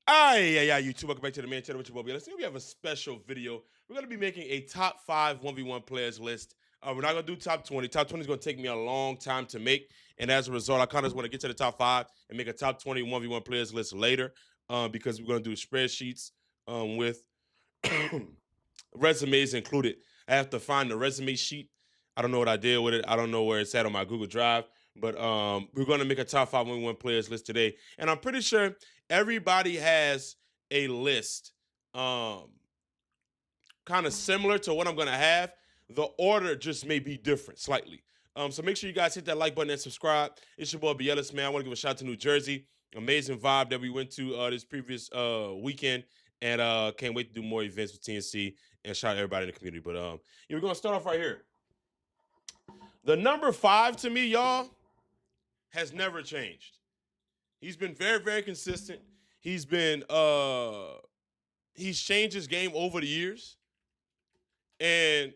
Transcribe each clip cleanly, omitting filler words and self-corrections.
Yeah, YouTube. Welcome back to the main channel with your boy. Let's see, we have a special video. We're going to be making a top 5 1v1 players list. We're not going to do top 20. Top 20 is going to take me a long time to make. And as a result, I kind of want to get to the top 5 and make a top 20 1v1 players list later because we're going to do spreadsheets with resumes included. I have to find the resume sheet. I don't know what I did with it. I don't know where it's at on my Google Drive. But we're going to make a top 5 1v1 players list today. And I'm pretty sure everybody has a list kind of similar to what I'm going to have. The order just may be different slightly. So make sure you guys hit that like button and subscribe. It's your boy, Ellis, man. I want to give a shout out to New Jersey. Amazing vibe that we went to this previous weekend. And can't wait to do more events with TNC and shout out everybody in the community. But yeah, we're going to start off right here. The number 5 to me, y'all, has never changed. He's been very, very consistent. He's changed his game over the years. And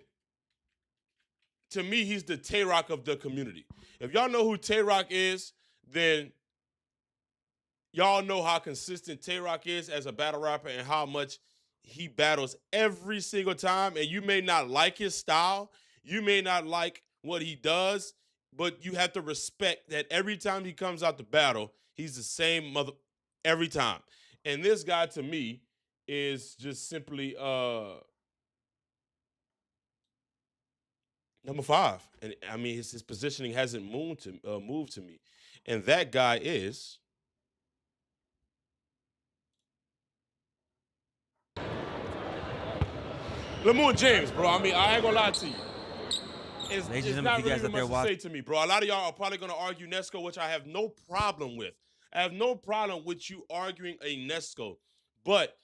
to me, he's the Tay-Rock of the community. If y'all know who Tay-Rock is, then y'all know how consistent Tay-Rock is as a battle rapper and how much he battles every single time. And you may not like his style. You may not like what he does, but you have to respect that every time he comes out to battle, he's the same mother every time. And this guy, to me, is just simply number 5. And I mean, his positioning hasn't moved to me. And that guy is Lamont James, bro. I mean, I ain't gonna lie to you. It's not really even much to say to me, bro. A lot of y'all are probably gonna argue Nesco, which I have no problem with. I have no problem with you arguing a Nesco. But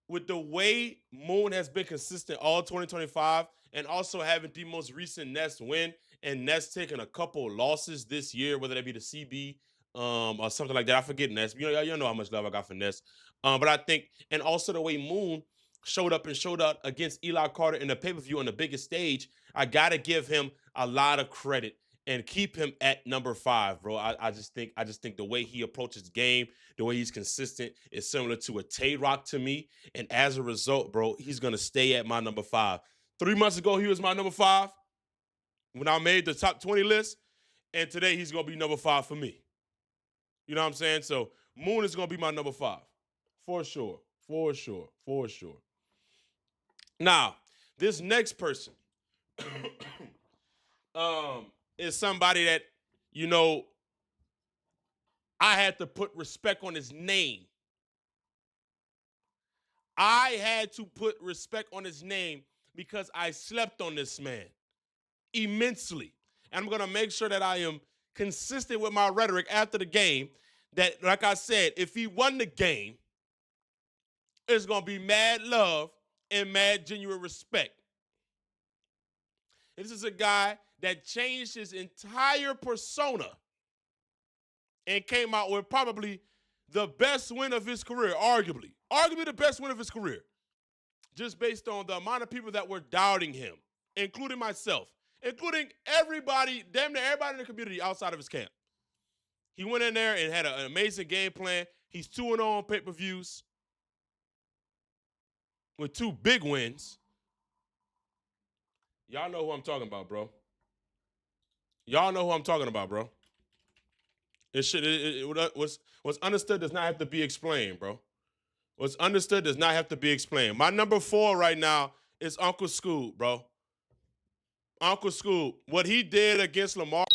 with the way Moon has been consistent all 2025 and also having the most recent Nest win and Nest taking a couple losses this year, whether that be the CB or something like that. I forget Nest. You know how much love I got for Nest. But I think, and also the way Moon showed up and showed out against Eli Carter in the pay-per-view on the biggest stage, I got to give him a lot of credit and keep him at number 5, bro. I just think the way he approaches the game, the way he's consistent is similar to a Tay-Rock to me. And as a result, bro, he's going to stay at my number 5. 3 months ago, he was my number 5 when I made the top 20 list. And today, he's going to be number 5 for me. You know what I'm saying? So Moon is going to be my number 5. For sure. For sure. For sure. Now, this next person is somebody that, you know, I had to put respect on his name. I had to put respect on his name because I slept on this man immensely. And I'm going to make sure that I am consistent with my rhetoric after the game that, like I said, if he won the game, it's going to be mad love and mad genuine respect. This is a guy that changed his entire persona and came out with probably the best win of his career, arguably the best win of his career, just based on the amount of people that were doubting him, including myself, including everybody, damn near everybody in the community outside of his camp. He went in there and had an amazing game plan. He's 2-0 on pay-per-views with 2 big wins. Y'all know who I'm talking about, bro. Y'all know who I'm talking about, bro. What's understood does not have to be explained, bro. What's understood does not have to be explained. My number 4 right now is Uncle Scoob, bro. Uncle Scoob, what he did against Lamar.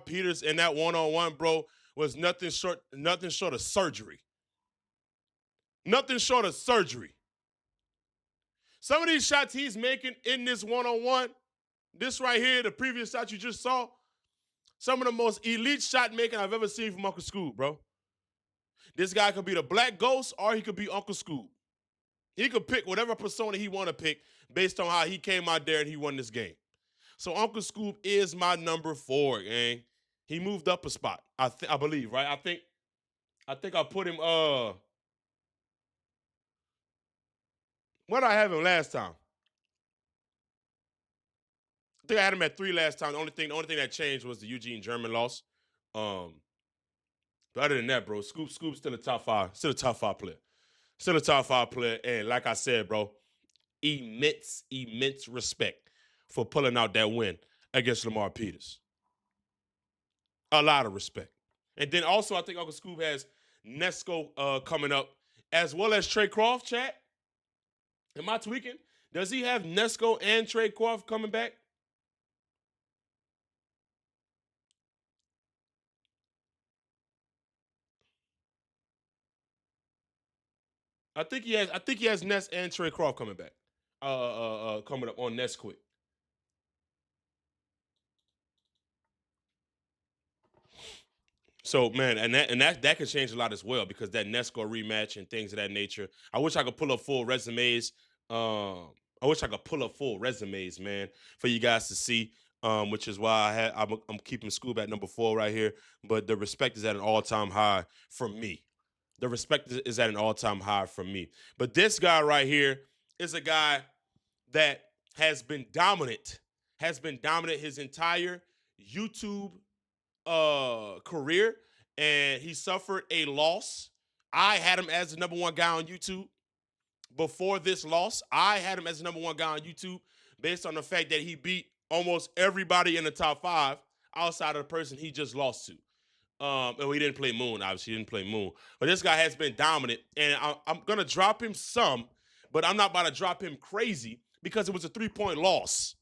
Peters in that one-on-one, bro, was nothing short of surgery. Nothing short of surgery. Some of these shots he's making in this one-on-one, this right here, the previous shot you just saw, some of the most elite shot making I've ever seen from Uncle Scoob, bro. This guy could be the Black Ghost or he could be Uncle Scoob. He could pick whatever persona he want to pick based on how he came out there and he won this game. So Uncle Scoob is my number 4, gang. He moved up a spot, I believe, right? I think I put him, where did I have him last time? I think I had him at 3 last time. The only thing that changed was the Eugene German loss. But other than that, bro, Scoop's still a top 5. Still a top 5 player. Still a top 5 player. And like I said, bro, immense respect for pulling out that win against Lamar Peters. A lot of respect. And then also, I think Uncle Scoob has Nesco coming up, as well as Trey Croft, chat. Am I tweaking? Does he have Nesco and Trey Croft coming back? I think he has Ness and Trey Croft coming back. Coming up on Nesquik. So man, and that could change a lot as well, because that Nesco rematch and things of that nature. I wish I could pull up full resumes. Man, for you guys to see. Which is why I'm keeping Scoob at number 4 right here. But the respect is at an all-time high for me. The respect is at an all-time high for me. But this guy right here is a guy that has been dominant his entire YouTube career, and he suffered a loss. I had him as the number 1 guy on YouTube. Before this loss, I had him as the number 1 guy on YouTube based on the fact that he beat almost everybody in the top 5 outside of the person he just lost to. And he didn't play Moon, obviously. He didn't play Moon. But this guy has been dominant, and I'm going to drop him some, but I'm not about to drop him crazy because it was a 3-point loss.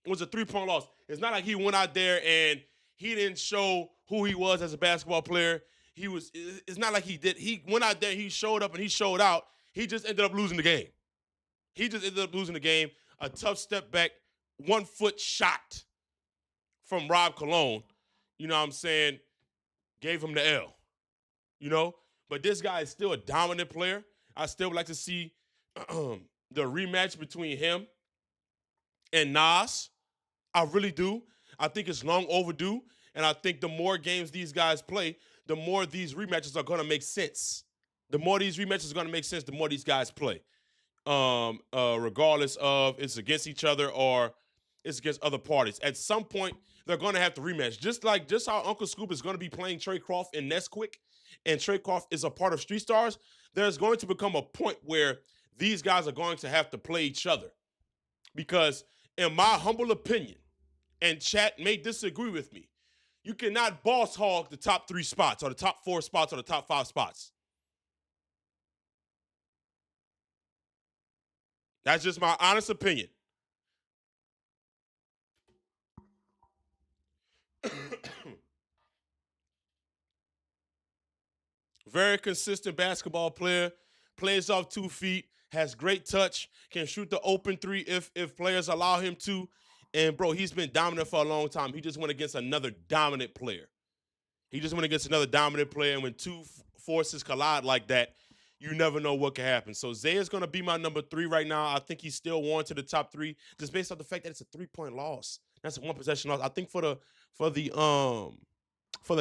It was a 3-point loss. It's not like he went out there and he didn't show who he was as a basketball player. It's not like he did. He went out there, he showed up, and he showed out. He just ended up losing the game. A tough step back, 1-foot shot from Rob Cologne, you know what I'm saying, gave him the L, you know? But this guy is still a dominant player. I still would like to see the rematch between him and Nas. I really do. I think it's long overdue, and I think the more games these guys play, the more these rematches are going to make sense. The more these rematches are going to make sense, the more these guys play. Regardless of it's against each other or it's against other parties. At some point, they're going to have to rematch. Just how Uncle Scoob is going to be playing Trey Croft in Nesquik, and Trey Croft is a part of Street Stars, there's going to become a point where these guys are going to have to play each other. Because in my humble opinion, and chat may disagree with me, you cannot boss hog the top 3 spots or the top 4 spots or the top 5 spots. That's just my honest opinion. Very consistent basketball player, plays off 2 feet, has great touch, can shoot the open 3 if players allow him to. And, bro, he's been dominant for a long time. He just went against another dominant player. And when 2 forces collide like that, you never know what can happen. So Zay is going to be my number 3 right now. I think he's still warranted to the top 3 just based on the fact that it's a 3-point loss. That's a 1-possession loss. I think for the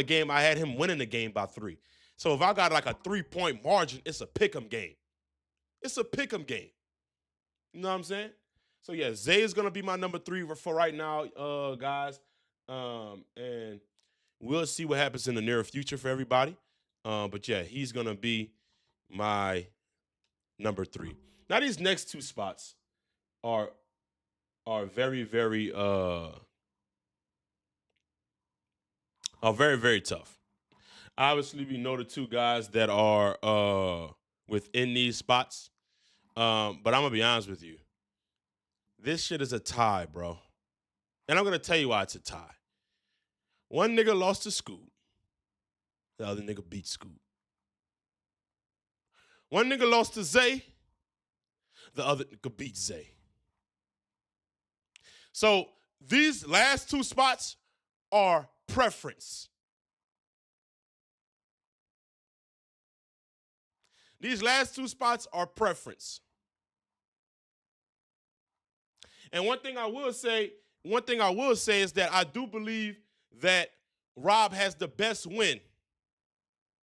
game, I had him winning the game by 3. So if I got like a 3-point margin, it's a pick'em game. You know what I'm saying? So yeah, Zay is gonna be my number 3 for right now, guys. And we'll see what happens in the near future for everybody. But yeah, he's gonna be my number 3. Now these next 2 spots are very, very very tough. Obviously, we know the 2 guys that are within these spots. But I'm gonna be honest with you. This shit is a tie, bro. And I'm gonna tell you why it's a tie. One nigga lost to Scoop. The other nigga beat Scoop. One nigga lost to Zay. the other could beat Zay. So these last two spots are preference. These last two spots are preference. And one thing I will say is that I do believe that Rob has the best win.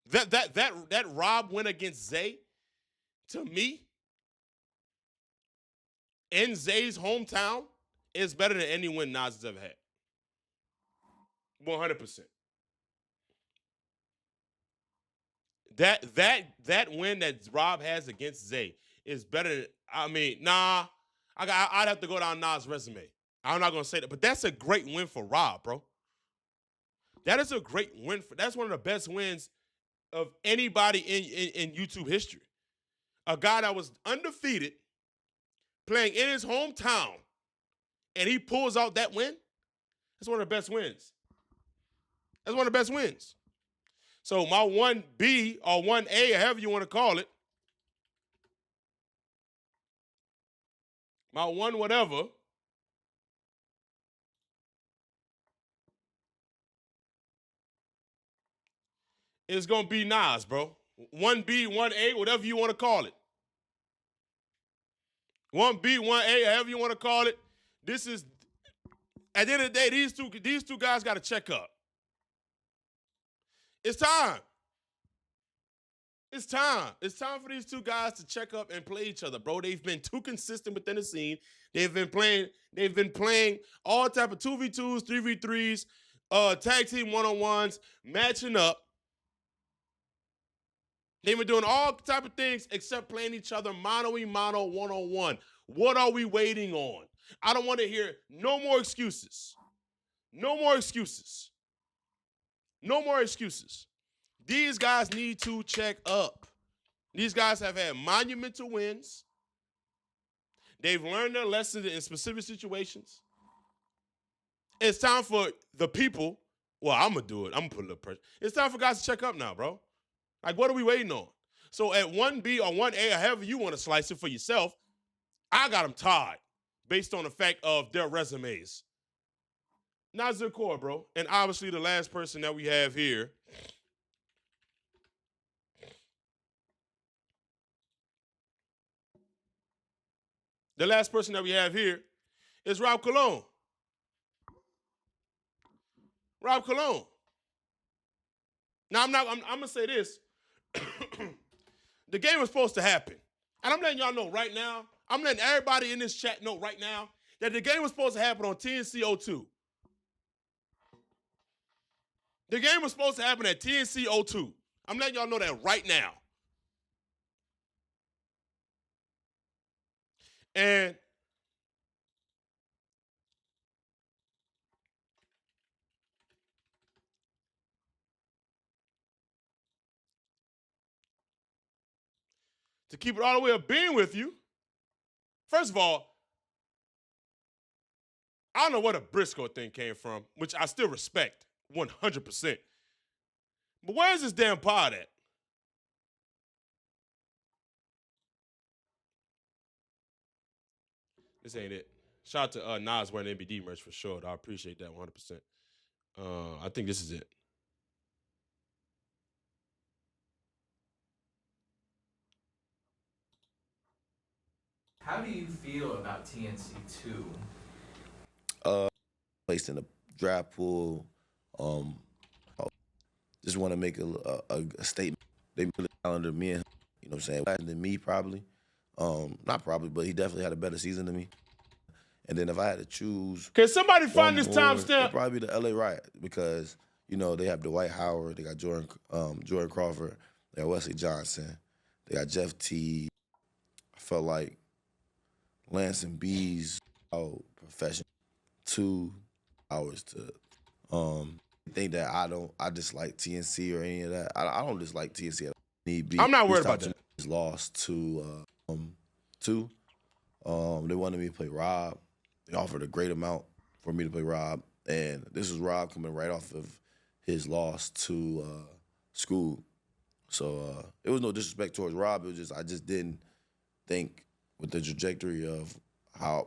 That Rob win against Zay, to me, in Zay's hometown, is better than any win Nas has ever had. 100%. That win that Rob has against Zay is better than, I'd have to go down Nas' resume. I'm not gonna say that, but that's a great win for Rob, bro. That is a great win that's one of the best wins of anybody in YouTube history. A guy that was undefeated, playing in his hometown, and he pulls out that win. That's one of the best wins. That's one of the best wins. So my 1B or 1A, however you want to call it, my one whatever, is going to be Nas, bro. 1B, 1A, whatever you want to call it. 1B, 1A, however you want to call it. This is, at the end of the day, these two guys got to check up. It's time. It's time. It's time for these two guys to check up and play each other, bro. They've been too consistent within the scene. They've been playing all type of 2v2s, 3v3s, tag team one-on-ones, matching up. They've been doing all type of things except playing each other mano-a-mano, one-on-one. What are we waiting on? I don't want to hear no more excuses. No more excuses. No more excuses. These guys need to check up. These guys have had monumental wins. They've learned their lessons in specific situations. It's time for the people. Well, I'm going to do it. I'm going to put a little pressure. It's time for guys to check up now, bro. Like, what are we waiting on? So at 1B or 1A, or however you want to slice it for yourself, I got them tied based on the fact of their resumes. Nazir Core, bro. And obviously the last person that we have here is Rob Cologne. Rob Cologne. Now, I'm going to say this. The game was supposed to happen. And I'm letting y'all know right now, I'm letting everybody in this chat know right now that the game was supposed to happen on TNC02. The game was supposed to happen at TNC02. I'm letting y'all know that right now. And to keep it all the way up being with you, first of all, I don't know where the Briscoe thing came from, which I still respect 100%. But where's this damn pod at? This ain't it. Shout out to Nas wearing NBD merch for sure. I appreciate that 100%. I think this is it. How do you feel about TNC2? Placed in a draft pool. Just want to make a statement. They really talented me, you know what I'm saying? Better than me, probably. Not probably, but he definitely had a better season than me. And then if I had to choose, can somebody find this timestamp? It'd probably be the LA Riot because you know they have Dwight Howard, they got Jordan Crawford, they got Wesley Johnson, they got Jeff T. I felt like Lance and B's professional 2 hours to think that I dislike TNC or any of that. I don't dislike TNC at all. I'm not worried about that. Lost to 2. They wanted me to play Rob. They offered a great amount for me to play Rob, and this was Rob coming right off of his loss to School. So it was no disrespect towards Rob. It was just I just didn't think with the trajectory of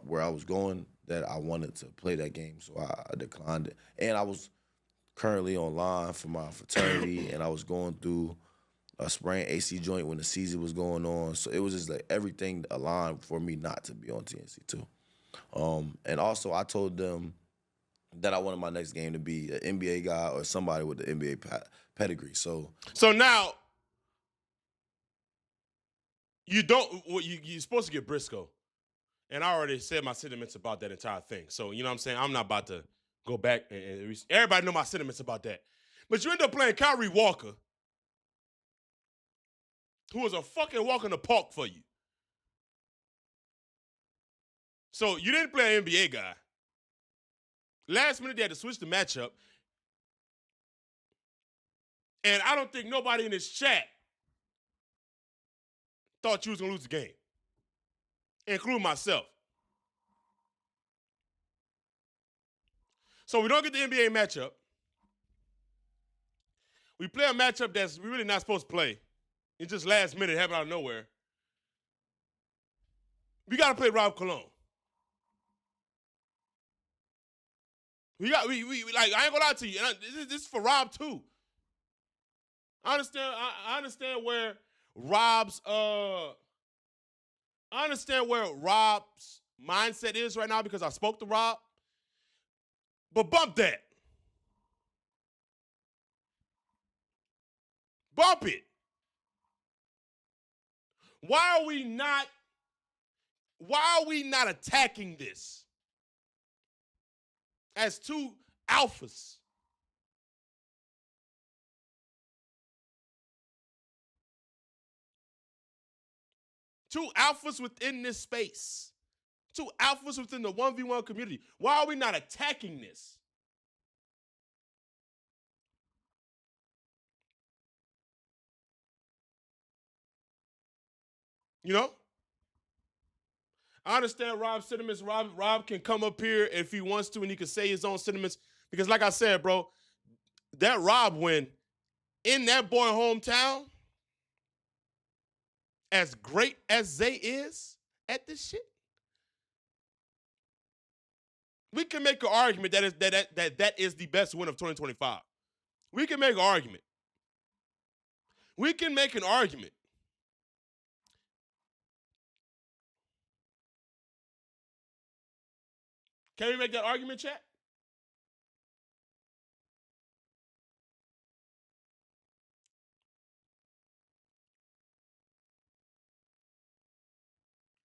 where I was going, that I wanted to play that game, so I declined it. And I was currently online for my fraternity, and I was going through a sprained AC joint when the season was going on. So it was just like everything aligned for me not to be on TNC2. And also, I told them that I wanted my next game to be an NBA guy or somebody with the NBA pedigree. So now you don't. You're supposed to get Briscoe, and I already said my sentiments about that entire thing. So you know what I'm saying. I'm not about to go back and everybody know my sentiments about that. But you end up playing Kyrie Walker, who was a fucking walk in the park for you. So you didn't play an NBA guy. Last minute, they had to switch the matchup. And I don't think nobody in this chat thought you was going to lose the game, including myself. So we don't get the NBA matchup. We play a matchup that's we really not supposed to play. It's just last minute, happened out of nowhere. We got to play Rob Cologne. We like I ain't gonna lie to you. And this is for Rob too. I understand where Rob's mindset is right now because I spoke to Rob. But bump that. Bump it. Why are we not attacking this as two alphas? Two alphas within this space. Two alphas within the 1v1 community. Why are we not attacking this? You know? I understand Rob's sentiments. Rob can come up here if he wants to and he can say his own sentiments. Because like I said, bro, that Rob win in that boy hometown, as great as Zay is at this shit, we can make an argument that is the best win of 2025. We can make an argument. We can make an argument. Can we make that argument, chat?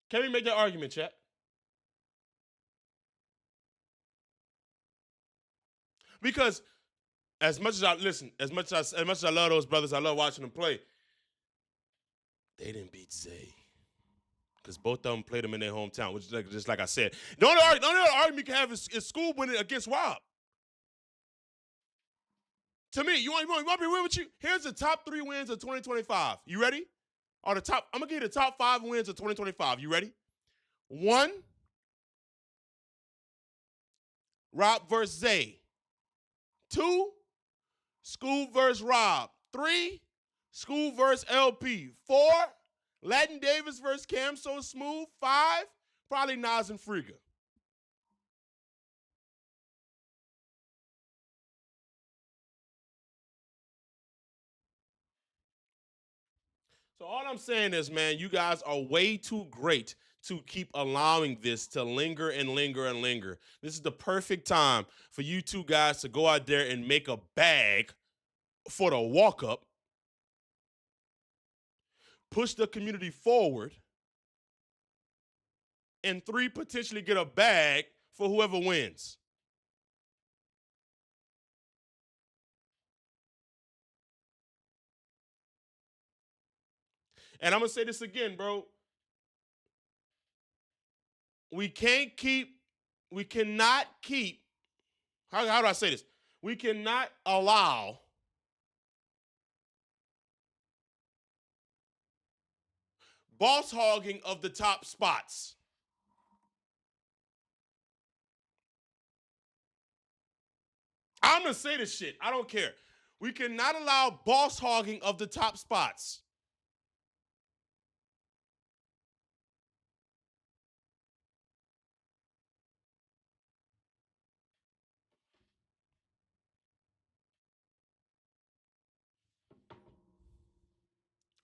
Can we make that argument, chat? Because as much as I love those brothers, I love watching them play. They didn't beat Zay because both of them played them in their hometown, which is just like I said. The only argument you can have is school winning against Rob. To me, you want to be real with you? Here's the top 3 wins of 2025. You ready? I'm gonna give you the top 5 wins of 2025. You ready? 1, Rob versus Zay. 2, School versus Rob. 3, School versus LP. 4, Latin Davis versus Cam So Smooth. 5, probably Nas and Friga. So all I'm saying is, man, you guys are way too great to keep allowing this to linger and linger and linger. This is the perfect time for you two guys to go out there and make a bag for the walk-up, push the community forward, and 3, potentially get a bag for whoever wins. And I'm going to say this again, bro. We cannot keep, how do I say this? We cannot allow boss hogging of the top spots. I'm going to say this shit. I don't care. We cannot allow boss hogging of the top spots.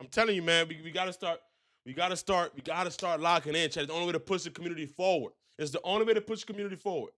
I'm telling you, man, we gotta start. We gotta start locking in. Chad. It's the only way to push the community forward. It's the only way to push the community forward.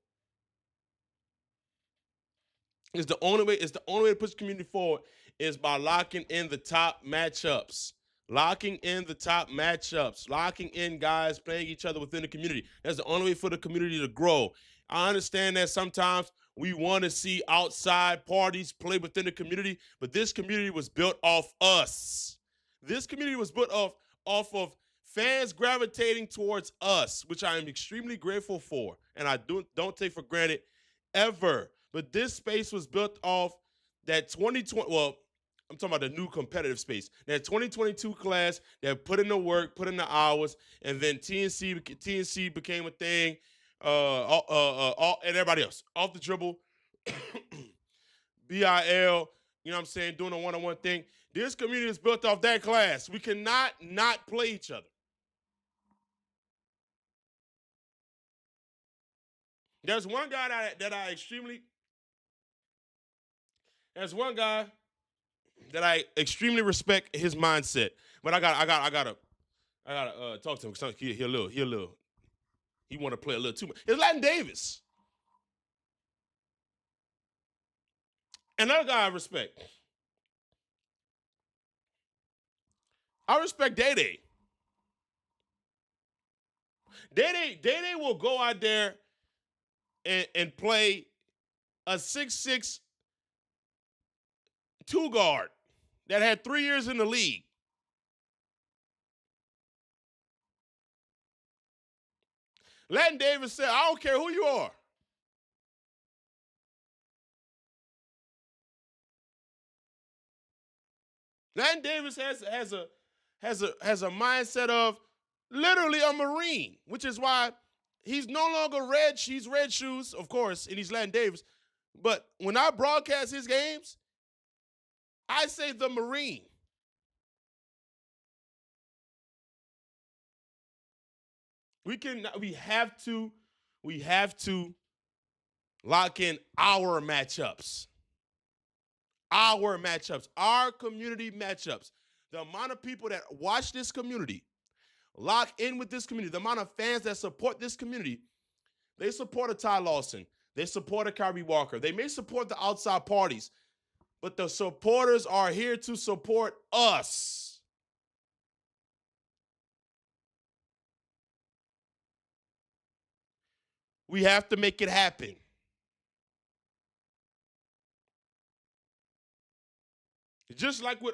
It's the only way to push the community forward is by locking in the top matchups. Locking in the top matchups. Locking in guys playing each other within the community. That's the only way for the community to grow. I understand that sometimes we want to see outside parties play within the community, but this community was built off us. This community was built off of fans gravitating towards us, which I am extremely grateful for, and I don't take for granted ever. But this space was built off that 2020. Well, I'm talking about the new competitive space. That 2022 class that put in the work, put in the hours, and then TNC became a thing. And everybody else off the dribble, BIL. You know what I'm saying? Doing a one-on-one thing. This community is built off that class. We cannot not play each other. There's one guy that I extremely. There's one guy that I extremely respect his mindset, but I gotta talk to him because he a little. He want to play a little too much. It's Latin Davis. Another guy I respect. I respect Day Day. Day Day will go out there and play a 6'6" two guard that had 3 years in the league. Latin Davis said, I don't care who you are. Latin Davis has a mindset of literally a Marine, which is why he's no longer red. He's red shoes, of course, and he's Latin Davis. But when I broadcast his games, I say the Marine. We have to lock in our matchups. Our community matchups. The amount of people that watch this community, lock in with this community, the amount of fans that support this community, they support a Ty Lawson. They support a Kyrie Walker. They may support the outside parties, but the supporters are here to support us. We have to make it happen. Just like with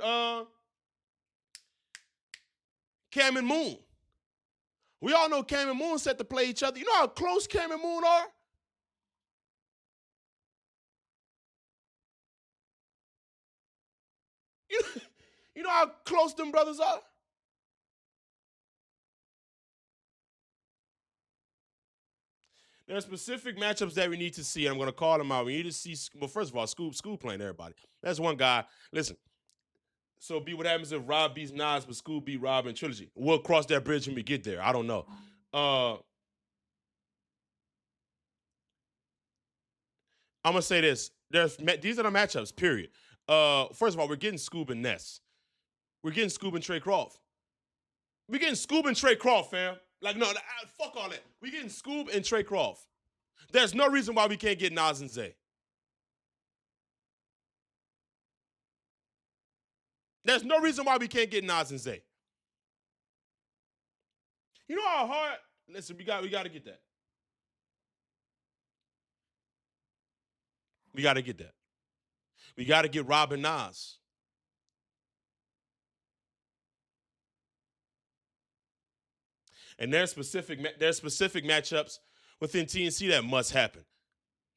Cam and Moon. We all know Cam and Moon set to play each other. You know how close Cam and Moon are? You know how close them brothers are? There are specific matchups that we need to see. I'm going to call them out. We need to see, well, first of all, Scoob playing everybody. That's one guy. Listen, so B, what happens if Rob beats Nas, but Scoob beat Rob in Trilogy? We'll cross that bridge when we get there. I don't know. I'm going to say this. These are the matchups, period. First of all, we're getting Scoob and Ness. We're getting Scoob and Trey Croft. We're getting Scoob and Trey Croft, fam. Like, no, fuck all that. We're getting Scoob and Trey Croft. There's no reason why we can't get Nas and Zay. There's no reason why we can't get Nas and Zay. You know how hard? Listen, we got to get that. We got to get that. We got to get Rob and Nas. And there's specific matchups within TNC that must happen,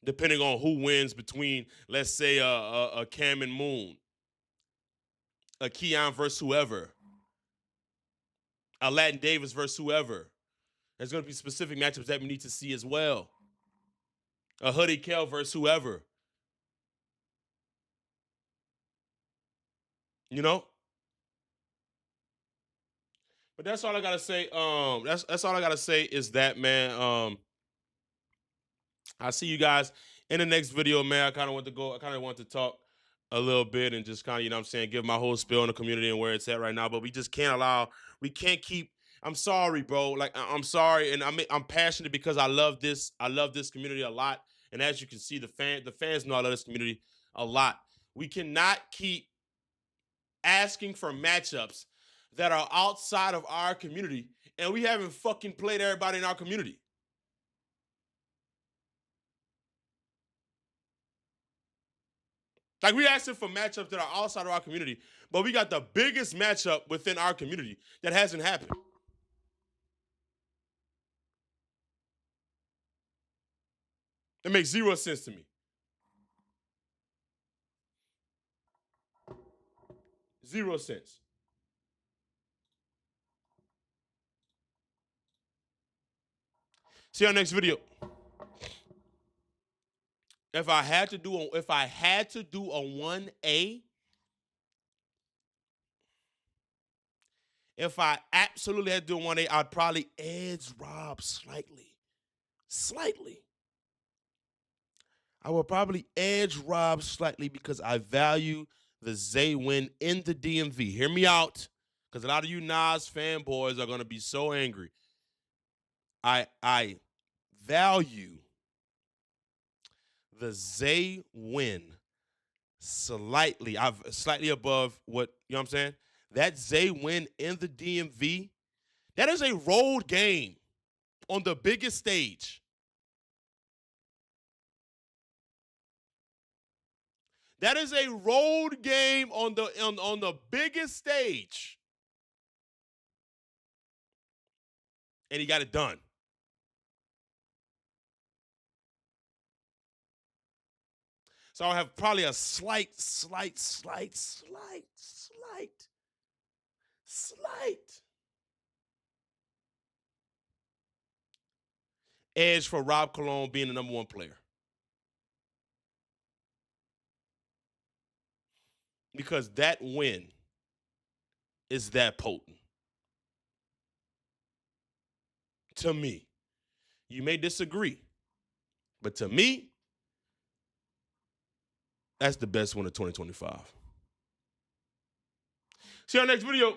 depending on who wins between, let's say, a Cam and Moon, a Keon versus whoever, a Latin Davis versus whoever. There's going to be specific matchups that we need to see as well. A Hoodie Kel versus whoever. You know? But that's all I gotta say. That's all I gotta say is that, man. I see you guys in the next video, man. I kind of want to talk a little bit and just kind of, you know what I'm saying, give my whole spiel on the community and where it's at right now. But we just we can't keep, I'm sorry, bro. Like, I'm sorry. And I'm passionate because I love this. I love this community a lot. And as you can see, the fans know I love this community a lot. We cannot keep asking for matchups that are outside of our community, and we haven't fucking played everybody in our community. Like, we asking for matchups that are outside of our community, but we got the biggest matchup within our community that hasn't happened. It makes zero sense to me. Zero sense. See our next video. If I had to do a 1A, if I absolutely had to do a 1A, I'd probably edge Rob slightly. Slightly. I would probably edge Rob slightly because I value the Zay win in the DMV. Hear me out, because a lot of you Nas fanboys are going to be so angry. I value the Zay win slightly. I've slightly above what, you know what I'm saying? That Zay win in the DMV, that is a road game on the biggest stage. That is a road game on the biggest stage. And he got it done. So I'll have probably a slight edge for Rob Cologne being the number one player. Because that win is that potent. To me. You may disagree, but to me, that's the best one of 2025. See our next video.